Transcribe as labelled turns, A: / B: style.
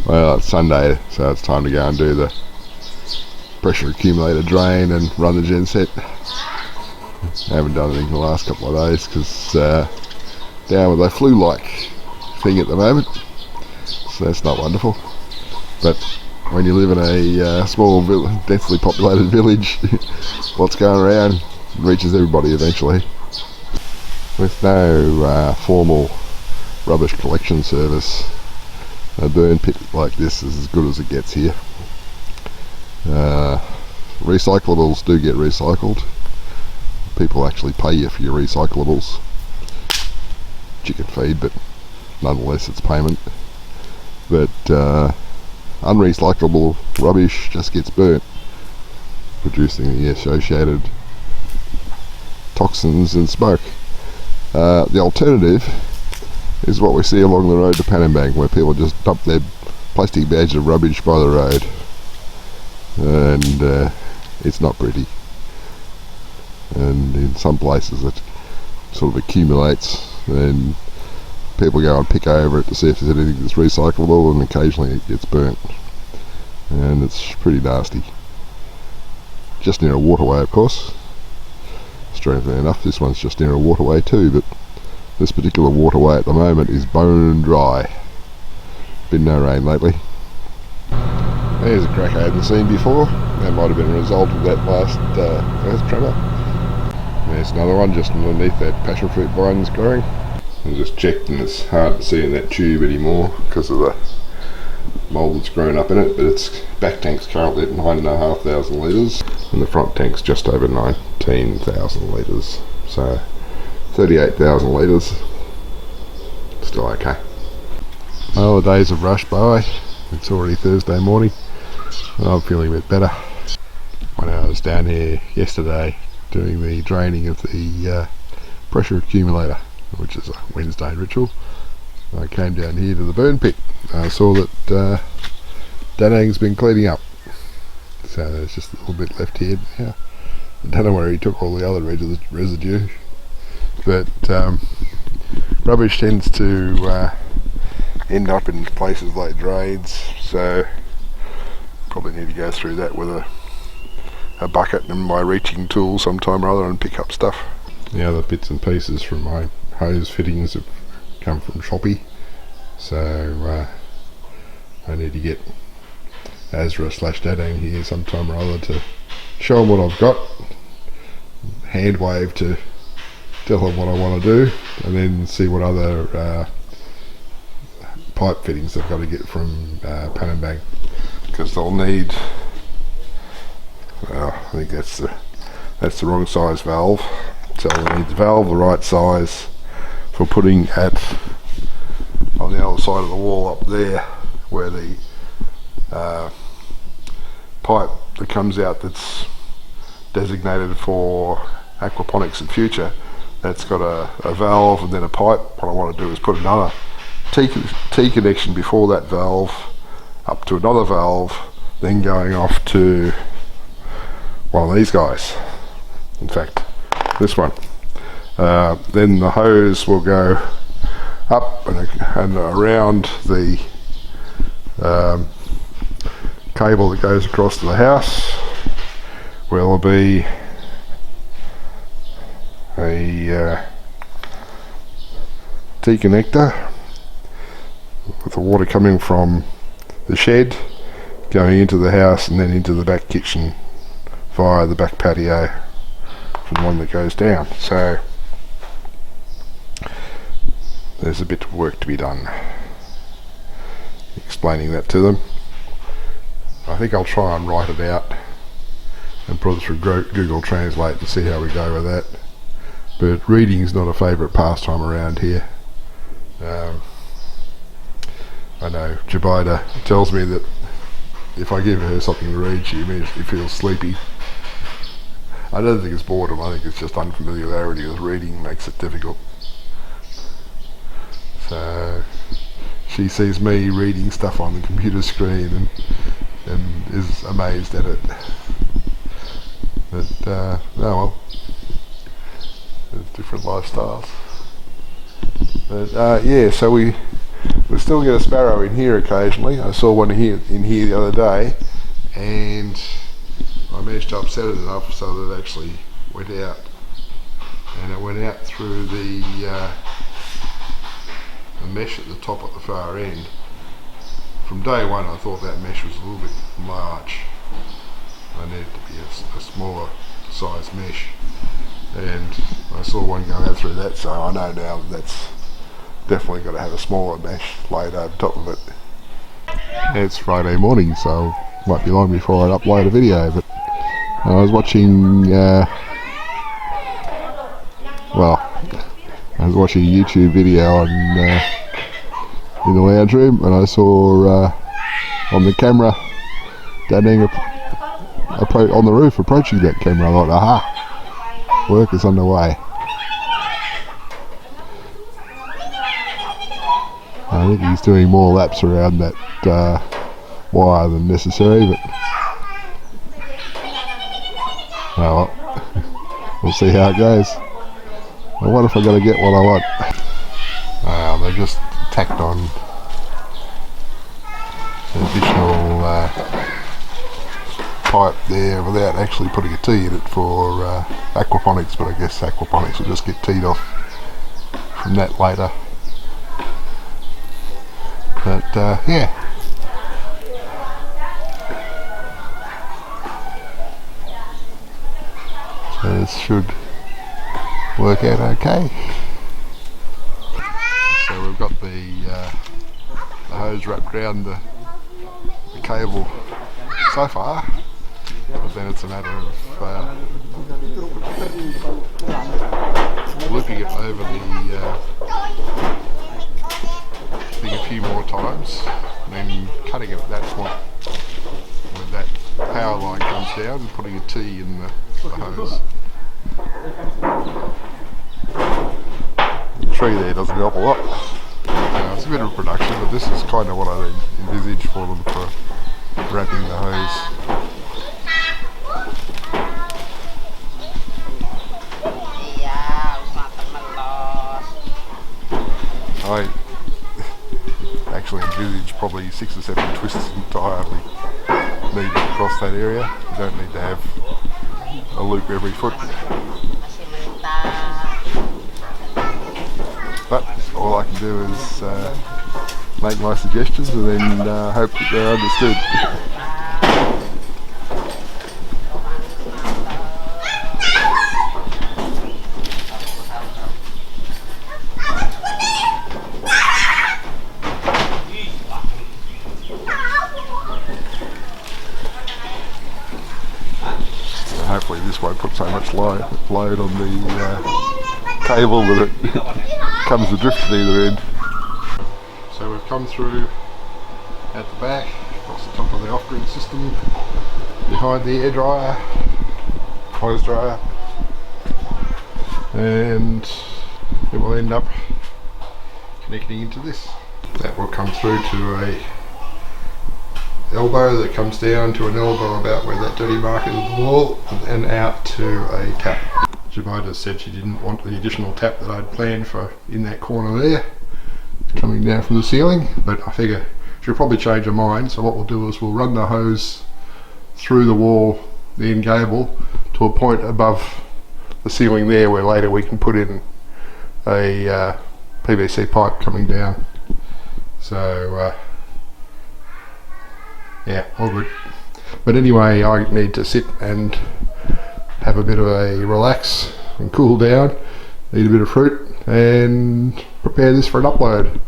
A: Well, it's Sunday, so it's time to go and do the pressure accumulator drain and run the gen set. I haven't done anything the last couple of days because down with a flu-like thing at the moment, so that's not wonderful. But when you live in a small, densely populated village, what's going around reaches everybody eventually. With no formal rubbish collection service, a burn pit like this is as good as it gets here. Recyclables do get recycled. People actually pay you for your recyclables. Chicken feed, but nonetheless it's payment. But unrecyclable rubbish just gets burnt, producing the associated toxins and smoke. The alternative is what we see along the road to Panambang, where people just dump their plastic bags of rubbish by the road, and it's not pretty. And in some places it sort of accumulates, and people go and pick over it to see if there's anything that's recyclable, and occasionally it gets burnt, and it's pretty nasty. Just near a waterway, of course. Strangely enough, this one's just near a waterway too, but this particular waterway at the moment is bone dry. Been no rain lately. There's a crack I hadn't seen before. That might have been a result of that last earth tremor. There's another one just underneath that passion fruit vine that's growing. I just checked and it's hard to see in that tube anymore because of the mould that's grown up in it, but its back tank's currently at 9,500 litres and the front tank's just over 19,000 litres. So 38,000 litres, still okay. Well, the days have rushed by. It's already Thursday morning and I'm feeling a bit better. When I was down here yesterday doing the draining of the pressure accumulator, which is a Wednesday ritual, I came down here to the burn pit. I saw that Danang's been cleaning up, so there's just a little bit left here now. I don't know where he took all the other residue, but rubbish tends to end up in places like drains, so probably need to go through that with a bucket and my reaching tool sometime or other and pick up stuff. The other bits and pieces from my hose fittings have come from Shopee, so I need to get Azra/Dadang here sometime or other to show them what I've got, hand wave to tell them what I want to do, and then see what other pipe fittings I've got to get from Panambang, because they'll need, well, I think that's the wrong size valve, so we'll need the valve the right size for putting on the other side of the wall up there, where the pipe that comes out that's designated for aquaponics in future, that's got a valve and then a pipe. What I want to do is put another T connection before that valve up to another valve, then going off to one of these guys, in fact this one. Then the hose will go up and around the cable that goes across to the house, where there'll be a T connector with the water coming from the shed going into the house and then into the back kitchen via the back patio from the one that goes down. So there's a bit of work to be done explaining that to them. I think I'll try and write it out and put it through Google Translate and see how we go with that. But reading's not a favourite pastime around here. I know Jubaedah tells me that if I give her something to read, she immediately feels sleepy. I don't think it's boredom, I think it's just unfamiliarity with reading makes it difficult. So she sees me reading stuff on the computer screen and is amazed at it. But oh well, there's different lifestyles. But yeah, so we We still get a sparrow in here occasionally. I saw one in here the other day, and I managed to upset it enough so that it actually went out. And it went out through the mesh at the top at the far end. From day one I thought that mesh was a little bit large. I needed to be a smaller size mesh. And I saw one go out through that, so I know now that's definitely got to have a smaller mesh laid over top of it. It's Friday morning, so it might be long before I upload a video, but I was watching I was watching a YouTube video in the lounge room, and I saw on the camera standing on the roof approaching that camera. I thought, aha, work is underway. I think he's doing more laps around that wire than necessary, but oh well, we'll see how it goes. I wonder if I'm going to get what I want. They just tacked on an additional pipe there without actually putting a tee in it for aquaponics, but I guess aquaponics will just get teed off from that later. But yeah. So this should work out okay. So we've got the hose wrapped around the cable so far, but then it's a matter of looping it over the thing a few more times, and then cutting it at that point when that power line comes down and putting a T in the hose. The tree there doesn't help a lot. It's a bit of production, but this is kind of what I envisage for them for wrapping the hose. I actually envisage probably 6 or 7 twists entirely needed across that area. You don't need to have a loop every foot. But all I can do is make my suggestions and then hope that they're understood. So hopefully this won't put so much load on the cable that it comes adrift at either end. So we've come through at the back, across the top of the off-grid system, behind the air dryer, clothes dryer, and it will end up connecting into this. That will come through to a elbow that comes down to an elbow about where that dirty mark is on the wall, and out to a tap. Jubaedah said she didn't want the additional tap that I'd planned for in that corner there, coming down from the ceiling, but I figure she'll probably change her mind, so what we'll do is we'll run the hose through the wall, the end cable, to a point above the ceiling there where later we can put in a PVC pipe coming down. So yeah, all good. But anyway, I need to sit and have a bit of a relax and cool down, eat a bit of fruit and prepare this for an upload.